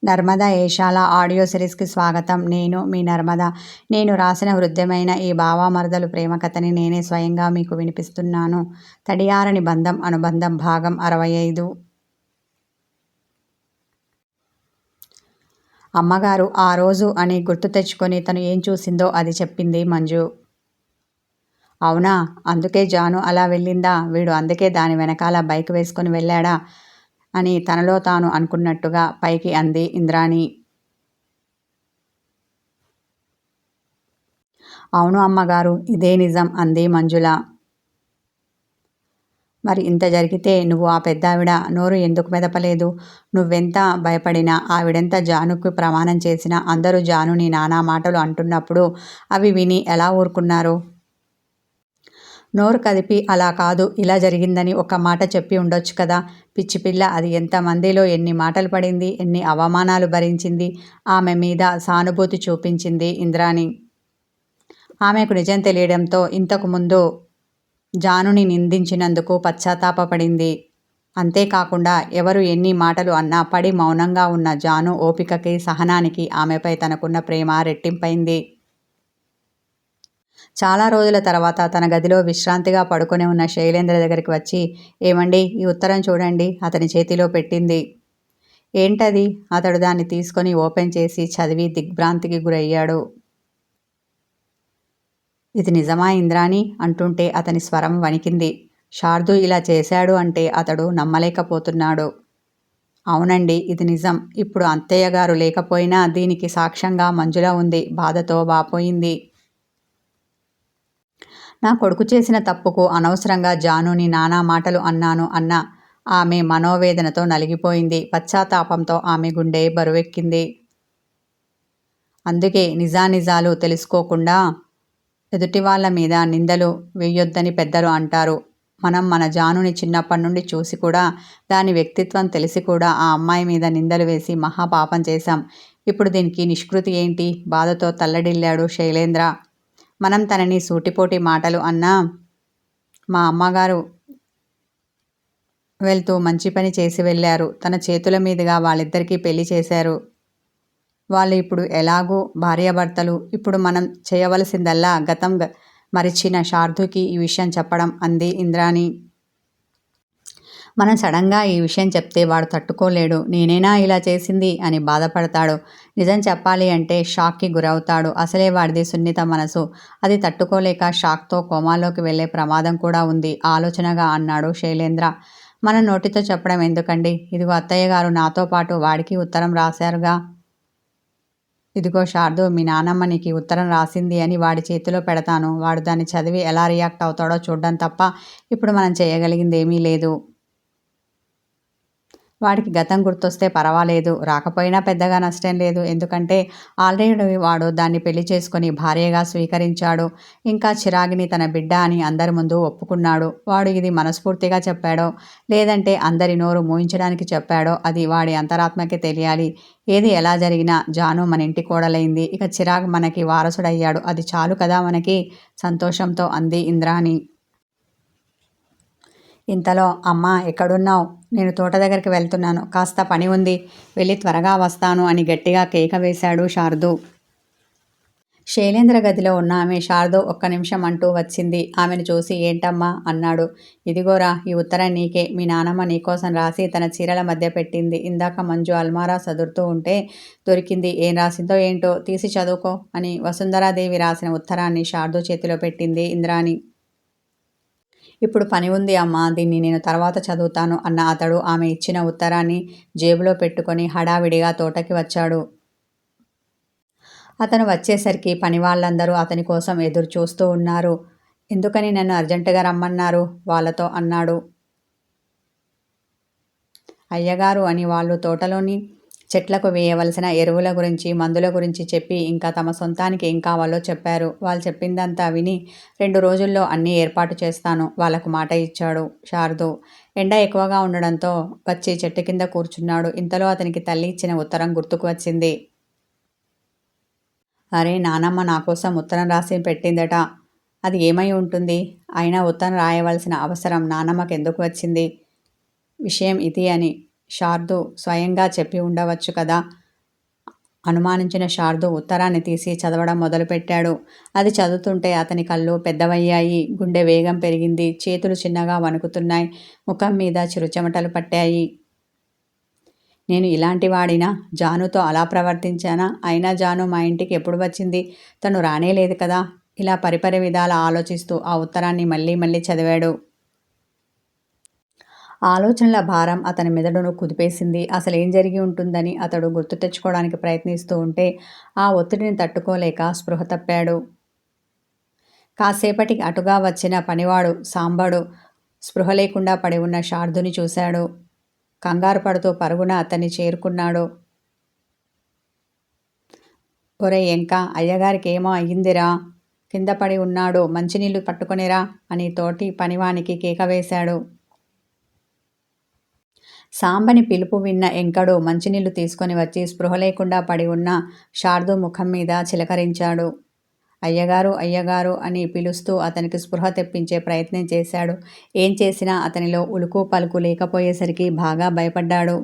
Narmada Eshala audio సిరీస్కి స్వాగతం. నేను మీ నర్మద. నేను రాసిన హృద్యమైన ఈ భావామర్దలు ప్రేమ కథని నేనే స్వయంగా మీకు వినిపిస్తున్నాను. తడియారని బంధం అనుబంధం భాగం 65. అమ్మగారు ఆ రోజు అని గుర్తు తెచ్చుకొని తను ఏం చూసిందో అది చెప్పింది మంజు. అవునా, అందుకే జాను అలా వెళ్ళిందా? వీడు అందుకే దాని వెనకాల బైక్ వేసుకొని వెళ్ళాడా అని తనలో తాను అనుకున్నట్టుగా పైకి అంది ఇంద్రాణి. అవును అమ్మగారు, ఇదే నిజం అంది మంజుల. మరి ఇంత జరిగితే నువ్వు ఆ పెద్దావిడ నోరు ఎందుకు మెదపలేదు? నువ్వెంత భయపడినా, ఆవిడెంత జానుకు ప్రమాణం చేసినా అందరూ జానుని నానా మాటలు అంటున్నప్పుడు అవి విని ఎలా ఊరుకున్నారు? నోరు కదిపి అలా కాదు, ఇలా జరిగిందని ఒక మాట చెప్పి ఉండొచ్చు కదా. పిచ్చిపిల్ల, అది ఎంతమందిలో ఎన్ని మాటలు పడింది, ఎన్ని అవమానాలు భరించింది. ఆమె మీద సానుభూతి చూపించింది ఇంద్రాణి. ఆమెకు నిజం తెలియడంతో ఇంతకు ముందు జానుని నిందించినందుకు పశ్చాత్తాపపడింది. అంతేకాకుండా ఎవరు ఎన్ని మాటలు అన్నా పడి మౌనంగా ఉన్న జాను ఓపికకి, సహనానికి ఆమెపై తనకున్న ప్రేమ రెట్టింపైంది. చాలా రోజుల తర్వాత తన గదిలో విశ్రాంతిగా పడుకొని ఉన్న శైలేంద్ర దగ్గరికి వచ్చి, ఏమండి, ఈ ఉత్తరం చూడండి, అతని చేతిలో పెట్టింది. ఏంటది? అతడు దాన్ని తీసుకొని ఓపెన్ చేసి చదివి దిగ్భ్రాంతికి గురయ్యాడు. ఇది నిజమా ఇంద్రాణి అంటుంటే అతని స్వరం వణికింది. శార్దు ఇలా చేశాడు అంటే అతడు నమ్మలేకపోతున్నాడు. అవునండి, ఇది నిజం. ఇప్పుడు అత్తయ్య గారు లేకపోయినా దీనికి సాక్ష్యంగా మంజుల ఉంది. బాధతో వాపోయింది. నా కొడుకు చేసిన తప్పుకు అనవసరంగా జానుని నానా మాటలు అన్నాను అన్న ఆమె మనోవేదనతో నలిగిపోయింది. పశ్చాత్తాపంతో ఆమె గుండె బరువెక్కింది. అందుకే నిజానిజాలు తెలుసుకోకుండా ఎదుటి వాళ్ళ మీద నిందలు వెయ్యొద్దని పెద్దలు అంటారు. మనం మన జానుని చిన్నప్పటి నుండి చూసి కూడా, దాని వ్యక్తిత్వం తెలిసి కూడా ఆ అమ్మాయి మీద నిందలు వేసి మహాపాపం చేశాం. ఇప్పుడు దీనికి నిష్కృతి ఏంటి? బాధతో తల్లడిల్లాడు శైలేంద్ర. మనం తనని సూటిపోటి మాటలు అన్నా మా అమ్మగారు వెళ్తూ మంచి పని చేసి వెళ్ళారు. తన చేతుల మీదుగా వాళ్ళిద్దరికీ పెళ్లి చేశారు. వాళ్ళు ఇప్పుడు ఎలాగూ భార్యాభర్తలు. ఇప్పుడు మనం చేయవలసిందల్లా గతం మరిచిన శార్దుకి ఈ విషయం చెప్పడం అంది ఇంద్రాణి. మనం సడన్గా ఈ విషయం చెప్తే వాడు తట్టుకోలేడు. నేనేనా ఇలా చేసింది అని బాధపడతాడు. నిజం చెప్పాలి అంటే షాక్కి గురవుతాడు. అసలే వాడిది సున్నిత మనసు. అది తట్టుకోలేక షాక్తో కోమాలోకి వెళ్లే ప్రమాదం కూడా ఉంది ఆలోచనగా అన్నాడు శైలేంద్ర. మన నోటితో చెప్పడం ఎందుకండి? ఇదిగో అత్తయ్య గారు నాతో పాటు వాడికి ఉత్తరం రాశారుగా. ఇదిగో శార్దు, మీ నానమ్మ నీకు ఉత్తరం రాసింది అని వాడి చేతిలో పెడతాను. వాడు దాన్ని చదివి ఎలా రియాక్ట్ అవుతాడో చూడడం తప్ప ఇప్పుడు మనం చేయగలిగింది ఏమీ లేదు. వాడికి గతం గుర్తొస్తే పర్వాలేదు, రాకపోయినా పెద్దగా నష్టం లేదు. ఎందుకంటే ఆల్రెడీ వాడు దాన్ని పెళ్లి చేసుకొని భార్యగా స్వీకరించాడు. ఇంకా చిరాగిని తన బిడ్డ అని అందరి ముందు ఒప్పుకున్నాడు. వాడు ఇది మనస్ఫూర్తిగా చెప్పాడో లేదంటే అందరి నోరు మూయించడానికి చెప్పాడో అది వాడి అంతరాత్మకే తెలియాలి. ఏది ఎలా జరిగినా జాను మన ఇంటి కోడలైంది. ఇక చిరాగ్ మనకి వారసుడయ్యాడు. అది చాలు కదా మనకి, సంతోషంతో అంది ఇంద్రాణి. ఇంతలో అమ్మా, ఎక్కడున్నావు? నేను తోట దగ్గరికి వెళ్తున్నాను, కాస్త పని ఉంది, వెళ్ళి త్వరగా వస్తాను అని గట్టిగా కేక వేశాడు శార్దు. శైలేంద్ర గదిలో ఉన్న ఆమె శార్దు ఒక్క నిమిషం అంటూ వచ్చింది. ఆమెను చూసి ఏంటమ్మా అన్నాడు. ఇదిగోరా, ఈ ఉత్తరం నీకే. మీ నానమ్మ నీకోసం రాసి తన చీరల మధ్య పెట్టింది. ఇందాక మంజు అల్మారా సదురుతూ ఉంటే దొరికింది. ఏం రాసిందో ఏంటో, తీసి చదువుకో అని వసుంధరాదేవి రాసిన ఉత్తరాన్ని శార్దు చేతిలో పెట్టింది ఇంద్రాణి. ఇప్పుడు పని ఉంది అమ్మా, దీన్ని నేను తర్వాత చదువుతాను అన్న అతడు ఆమె ఇచ్చిన ఉత్తరాన్ని జేబులో పెట్టుకొని హడావిడిగా తోటకి వచ్చాడు. అతను వచ్చేసరికి పని వాళ్ళందరూ అతని కోసం ఎదురు చూస్తూ ఉన్నారు. ఎందుకని నన్ను అర్జెంటుగా రమ్మన్నారు? వాళ్ళతో అన్నాడు. అయ్యగారు అని వాళ్ళు తోటలోని చెట్లకు వేయవలసిన ఎరువుల గురించి, మందుల గురించి చెప్పి ఇంకా తమ సొంతానికి ఏం కావాలో చెప్పారు. వాళ్ళు చెప్పిందంతా విని 2 రోజుల్లో అన్నీ ఏర్పాటు చేస్తాను వాళ్ళకు మాట ఇచ్చాడు శార్దు. ఎండ ఎక్కువగా ఉండడంతో వచ్చి చెట్టు కింద కూర్చున్నాడు. ఇంతలో అతనికి తల్లి ఇచ్చిన ఉత్తరం గుర్తుకు వచ్చింది. అరే, నానమ్మ నా కోసం ఉత్తరం రాసి పెట్టిందట. అది ఏమై ఉంటుంది? అయినా ఉత్తరం రాయవలసిన అవసరం నానమ్మకు ఎందుకు వచ్చింది? విషయం ఇది అని శార్దు స్వయంగా చెప్పి ఉండవచ్చు కదా. అనుమానించిన శారదు ఉత్తరాన్ని తీసి చదవడం మొదలుపెట్టాడు. అది చదువుతుంటే అతని కళ్ళు పెద్దవయ్యాయి. గుండె వేగం పెరిగింది. చేతులు చిన్నగా వణుకుతున్నాయి. ముఖం మీద చిరుచెమటలు పట్టాయి. నేను ఇలాంటి వాడినా? జానుతో అలా ప్రవర్తించానా? అయినా జాను మా ఇంటికి ఎప్పుడు వచ్చింది? తను రానేలేదు కదా? ఇలా పరిపరి విధాల ఆలోచిస్తూ ఆ ఉత్తరాన్ని మళ్ళీ మళ్ళీ చదివాడు. ఆలోచనల భారం అతని మెదడును కుదిపేసింది. అసలేం జరిగి ఉంటుందని అతడు గుర్తు తెచ్చుకోవడానికి ప్రయత్నిస్తూ ఉంటే ఆ ఒత్తిడిని తట్టుకోలేక స్పృహ తప్పాడు. కాసేపటికి అటుగా వచ్చిన పనివాడు సాంబడు స్పృహ లేకుండా పడి ఉన్న శారదుని చూశాడు. కంగారు పడుతూ పరుగున అతన్ని చేరుకున్నాడు. ఒరే ఎంక, అయ్యగారికి ఏమో అయ్యిందిరా, కింద పడి ఉన్నాడు, మంచినీళ్లు పట్టుకొనిరా అని తోటి పనివానికి కేక వేశాడు. సాంబని పిలుపు విన్న ఎంకడు మంచినీళ్లు తీసుకొని వచ్చి స్పృహ లేకుండా పడి ఉన్న శారదు ముఖం మీద చిలకరించాడు. అయ్యగారు అయ్యగారు అని పిలుస్తూ అతనికి స్పృహ తెప్పించే ప్రయత్నం చేశాడు. ఏం చేసినా అతనిలో ఉలుకు పలుకు లేకపోయేసరికి బాగా భయపడ్డాడు.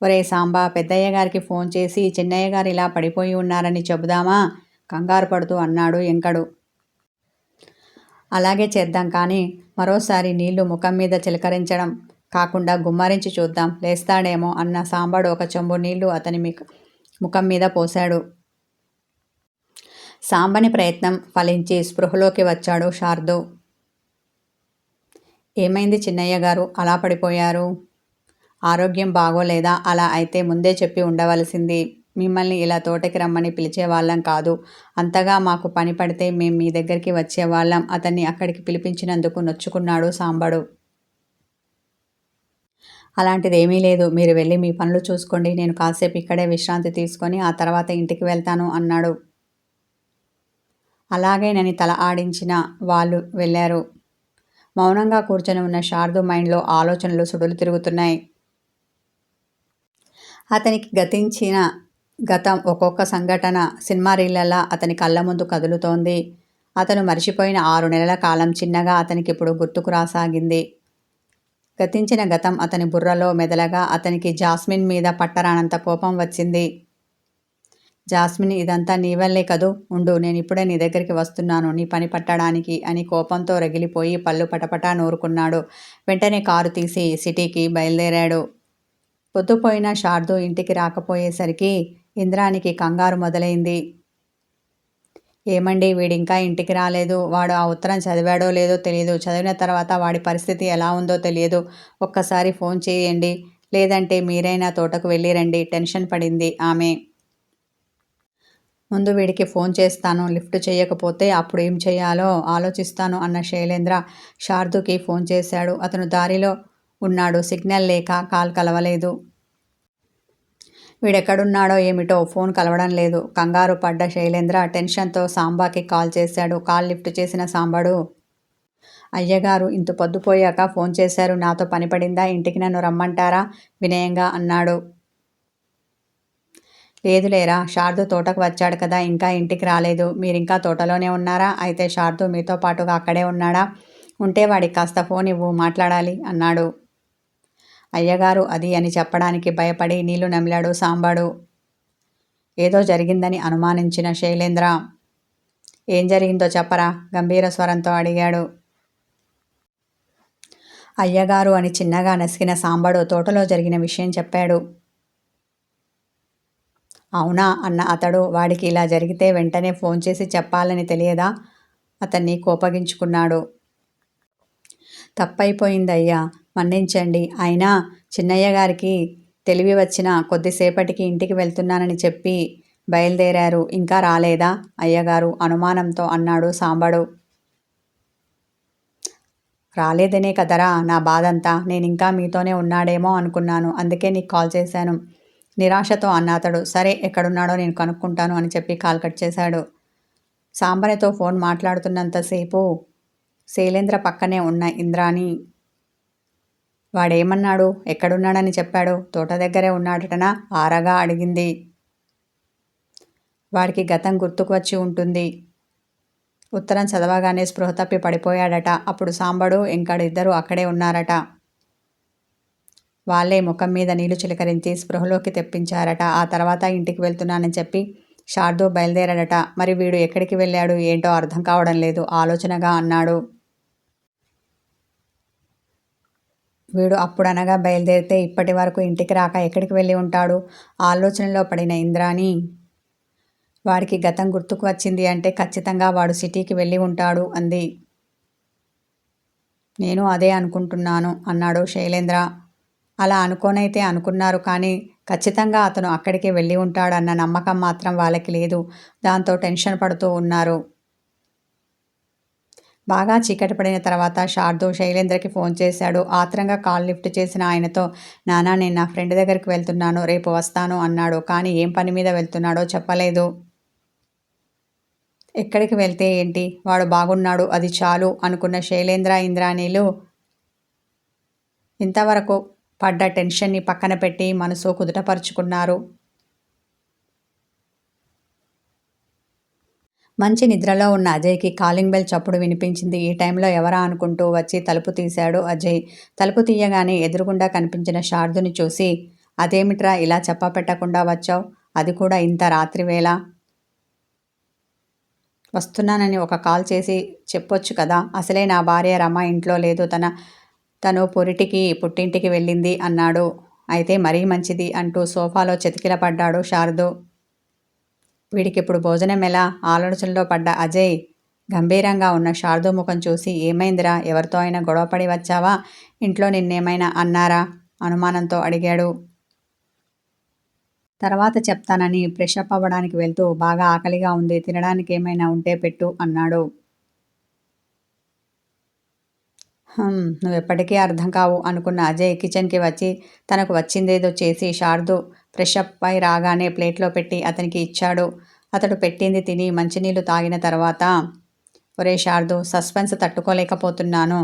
ఒరే సాంబా, పెద్దయ్య గారికి ఫోన్ చేసి చిన్నయ్య గారు ఇలా పడిపోయి ఉన్నారని చెబుదామా? కంగారు పడుతూ అన్నాడు ఎంకడు. అలాగే చేద్దాం, కానీ మరోసారి నీళ్లు ముఖం మీద చిలకరించడం కాకుండా గుమ్మరించి చూద్దాం, లేస్తాడేమో అన్న సాంబడు ఒక చెంబు నీళ్లు అతని ముఖం మీద పోశాడు. సాంబని ప్రయత్నం ఫలించి స్పృహలోకి వచ్చాడు శారదు. ఏమైంది చిన్నయ్య గారు, అలా పడిపోయారు? ఆరోగ్యం బాగోలేదా? అలా అయితే ముందే చెప్పి ఉండవలసింది. మిమ్మల్ని ఇలా తోటకి రమ్మని పిలిచేవాళ్ళం కాదు. అంతగా మాకు పని పడితే మేం మీ దగ్గరికి వచ్చేవాళ్ళం. అతన్ని అక్కడికి పిలిపించినందుకు నొచ్చుకున్నాడు సాంబడు. అలాంటిదేమీ లేదు. మీరు వెళ్ళి మీ పనులు చూసుకోండి. నేను కాసేపు ఇక్కడే విశ్రాంతి తీసుకొని ఆ తర్వాత ఇంటికి వెళ్తాను అన్నాడు. అలాగేనని తల ఆడించిన వాళ్ళు వెళ్ళారు. మౌనంగా కూర్చొని ఉన్న శారదు మైండ్లో ఆలోచనలు సుడులు తిరుగుతున్నాయి. అతనికి గతించిన గతం ఒక్కొక్క సంఘటన సినిమా రీళ్లలా అతని కళ్ళ ముందు కదులుతోంది. అతను మరిచిపోయిన 6 నెలల కాలం చిన్నగా అతనికి ఇప్పుడు గుర్తుకు రాసాగింది. గతించిన గతం అతని బుర్రలో మెదలగా అతనికి జాస్మిన్ మీద పట్టరానంత కోపం వచ్చింది. జాస్మిన్, ఇదంతా నీ వల్లే కదూ, ఉండు, నేనిప్పుడే నీ దగ్గరికి వస్తున్నాను నీ పని పట్టడానికి అని కోపంతో రగిలిపోయి పళ్ళు పటపటా నూరుకున్నాడు. వెంటనే కారు తీసి సిటీకి బయలుదేరాడు. పొద్దుపోయిన శారదు ఇంటికి రాకపోయేసరికి ఇంద్రానికి కంగారు మొదలైంది. ఏమండి, వీడింకా ఇంటికి రాలేదు. వాడు ఆ ఉత్తరం చదివాడో లేదో తెలియదు. చదివిన తర్వాత వాడి పరిస్థితి ఎలా ఉందో తెలియదు. ఒక్కసారి ఫోన్ చేయండి, లేదంటే మీరైనా తోటకు వెళ్ళి రండి, టెన్షన్ పడింది ఆమె. ముందు వీడికి ఫోన్ చేస్తాను, లిఫ్ట్ చేయకపోతే అప్పుడు ఏం చేయాలో ఆలోచిస్తాను అన్న శైలేంద్ర శారదుకి ఫోన్ చేశాడు. అతను దారిలో ఉన్నాడు. సిగ్నల్ లేక కాల్ కలవలేదు. వీడెక్కడున్నాడో ఏమిటో, ఫోన్ కలవడం లేదు. కంగారు పడ్డ శైలేంద్ర టెన్షన్తో సాంబాకి కాల్ చేశాడు. కాల్ లిఫ్ట్ చేసిన సాంబడు, అయ్యగారు ఇంత పొద్దుపోయాక ఫోన్ చేశారు, నాతో పనిపడిందా? ఇంటికి నన్ను రమ్మంటారా? వినయంగా అన్నాడు. లేదులేరా, శారదు తోటకు వచ్చాడు కదా, ఇంకా ఇంటికి రాలేదు. మీరింకా తోటలోనే ఉన్నారా? అయితే శారదు మీతో పాటుగా అక్కడే ఉన్నాడా? ఉంటే వాడికి కాస్త ఫోన్ ఇవ్వు, మాట్లాడాలి అన్నాడు. అయ్యగారు అది అని చెప్పడానికి భయపడి నీళ్లు నమిలాడు సాంబడు. ఏదో జరిగిందని అనుమానించిన శైలేంద్ర, ఏం జరిగిందో చెప్పరా? గంభీర స్వరంతో అడిగాడు. అయ్యగారు అని చిన్నగా నసికిన సాంబడు తోటలో జరిగిన విషయం చెప్పాడు. అవునా అన్న అతడు, వాడికి ఇలా జరిగితే వెంటనే ఫోన్ చేసి చెప్పాలని తెలియదా? అతన్ని కోపగించుకున్నాడు. తప్పైపోయిందయ్యా, మన్నించండి. అయినా చిన్నయ్య గారికి తెలివి వచ్చిన కొద్దిసేపటికి ఇంటికి వెళ్తున్నానని చెప్పి బయలుదేరారు. ఇంకా రాలేదా? అయ్యగారు అనుమానంతో అన్నాడు సాంబడు. రాలేదనే కదరా నా బాధంతా. నేనింకా మీతోనే ఉన్నాడేమో అనుకున్నాను. అందుకే నీకు కాల్ చేశాను, నిరాశతో అన్న అతడు. సరే, ఎక్కడున్నాడో నేను కనుక్కుంటాను అని చెప్పి కాల్ కట్ చేశాడు. సాంబనితో ఫోన్ మాట్లాడుతున్నంతసేపు శైలేంద్ర పక్కనే ఉన్న ఇంద్రాని, వాడేమన్నాడు? ఎక్కడున్నాడని చెప్పాడు? తోట దగ్గరే ఉన్నాడటనా? ఆరగా అడిగింది. వాడికి గతం గుర్తుకు వచ్చి ఉంటుంది. ఉత్తరం చదవగానే స్పృహ తప్పి పడిపోయాడట. అప్పుడు సాంబడు, ఇంకడిద్దరూ అక్కడే ఉన్నారట. వాళ్ళే ముఖం మీద నీళ్లు చిలకరించి స్పృహలోకి తెప్పించారట. ఆ తర్వాత ఇంటికి వెళ్తున్నానని చెప్పి శార్దూ బయలుదేరాడట. మరి వీడు ఎక్కడికి వెళ్ళాడు ఏంటో అర్థం కావడం లేదు ఆలోచనగా అన్నాడు. వీడు అప్పుడనగా బయలుదేరితే ఇప్పటి వరకు ఇంటికి రాక ఎక్కడికి వెళ్ళి ఉంటాడు? ఆలోచనలో పడిన ఇంద్రాణి వాడికి గతం గుర్తుకు వచ్చింది అంటే ఖచ్చితంగా వాడు సిటీకి వెళ్ళి ఉంటాడు అంది. నేను అదే అనుకుంటున్నాను అన్నాడు శైలేంద్ర. అలా అనుకోనైతే అనుకున్నారు కానీ ఖచ్చితంగా అతను అక్కడికి వెళ్ళి ఉంటాడన్న నమ్మకం మాత్రం వాళ్ళకి లేదు. దాంతో టెన్షన్ పడుతూ ఉన్నారు. బాగా చీకటి పడిన తర్వాత శార్దూ శైలేంద్రకి ఫోన్ చేశాడు. ఆత్రంగా కాల్ లిఫ్ట్ చేసిన ఆయనతో, నానా నేను నా ఫ్రెండ్ దగ్గరికి వెళ్తున్నాను, రేపు వస్తాను అన్నాడు. కానీ ఏం పని మీద వెళ్తున్నాడో చెప్పలేదు. ఎక్కడికి వెళ్తే ఏంటి, వాడు బాగున్నాడు అది చాలు అనుకున్న శైలేంద్ర ఇంద్రాణీలు ఇంతవరకు పడ్డ టెన్షన్ని పక్కన పెట్టి మనసు కుదుటపరుచుకున్నారు. మంచి నిద్రలో ఉన్న అజయ్కి కాలింగ్ బెల్ చప్పుడు వినిపించింది. ఈ టైంలో ఎవరా అనుకుంటూ వచ్చి తలుపు తీశాడు అజయ్. తలుపు తీయగానే ఎదురుగుండా కనిపించిన శారదుని చూసి, అదేమిట్రా ఇలా చెప్పపెట్టకుండా వచ్చావు, అది కూడా ఇంత రాత్రివేళ? వస్తున్నానని ఒక కాల్ చేసి చెప్పొచ్చు కదా. అసలే నా భార్య రమ ఇంట్లో లేదు, తను పుట్టింటికి వెళ్ళింది అన్నాడు. అయితే మరీ మంచిది అంటూ సోఫాలో చతికిలపడ్డాడు శారదు. వీడికిప్పుడు భోజనం ఎలా? ఆలోచనలో పడ్డ అజయ్ గంభీరంగా ఉన్న శారదు ముఖం చూసి, ఏమైందిరా, ఎవరితో అయినా గొడవపడి వచ్చావా, ఇంట్లో నిన్నేమైనా అన్నారా అనుమానంతో అడిగాడు. తర్వాత చెప్తానని ఫ్రెషప్ అవ్వడానికి వెళ్తూ, బాగా ఆకలిగా ఉంది, తినడానికి ఏమైనా ఉంటే పెట్టు అన్నాడు. నువ్వెప్పటికీ అర్థం కావు అనుకున్న అజయ్ కిచెన్కి వచ్చి తనకు వచ్చిందేదో చేసి శారదు ఫ్రెషప్ అయి రాగానే ప్లేట్లో పెట్టి అతనికి ఇచ్చాడు. అతడు పెట్టింది తిని మంచినీళ్లు తాగిన తర్వాత, ఒరే శారదు, సస్పెన్స్ తట్టుకోలేకపోతున్నాను,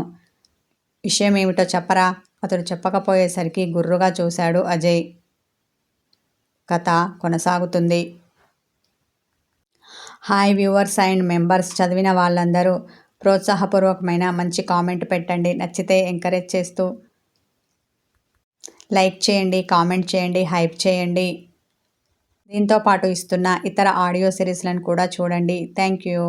విషయం ఏమిటో చెప్పరా? అతడు చెప్పకపోయేసరికి గుర్రుగా చూశాడు అజయ్. కథ కొనసాగుతుంది. హాయ్ వ్యూవర్స్ అండ్ మెంబర్స్, చదివిన వాళ్ళందరూ ప్రోత్సాహపూర్వకమైన మంచి కామెంట్ పెట్టండి. నచ్చితే ఎంకరేజ్ చేస్తూ లైక్ చేయండి, కామెంట్ చేయండి, హైప్ చేయండి. దీంతో పాటు ఇస్తున్న ఇతర ఆడియో సిరీస్లను కూడా చూడండి. Thank you.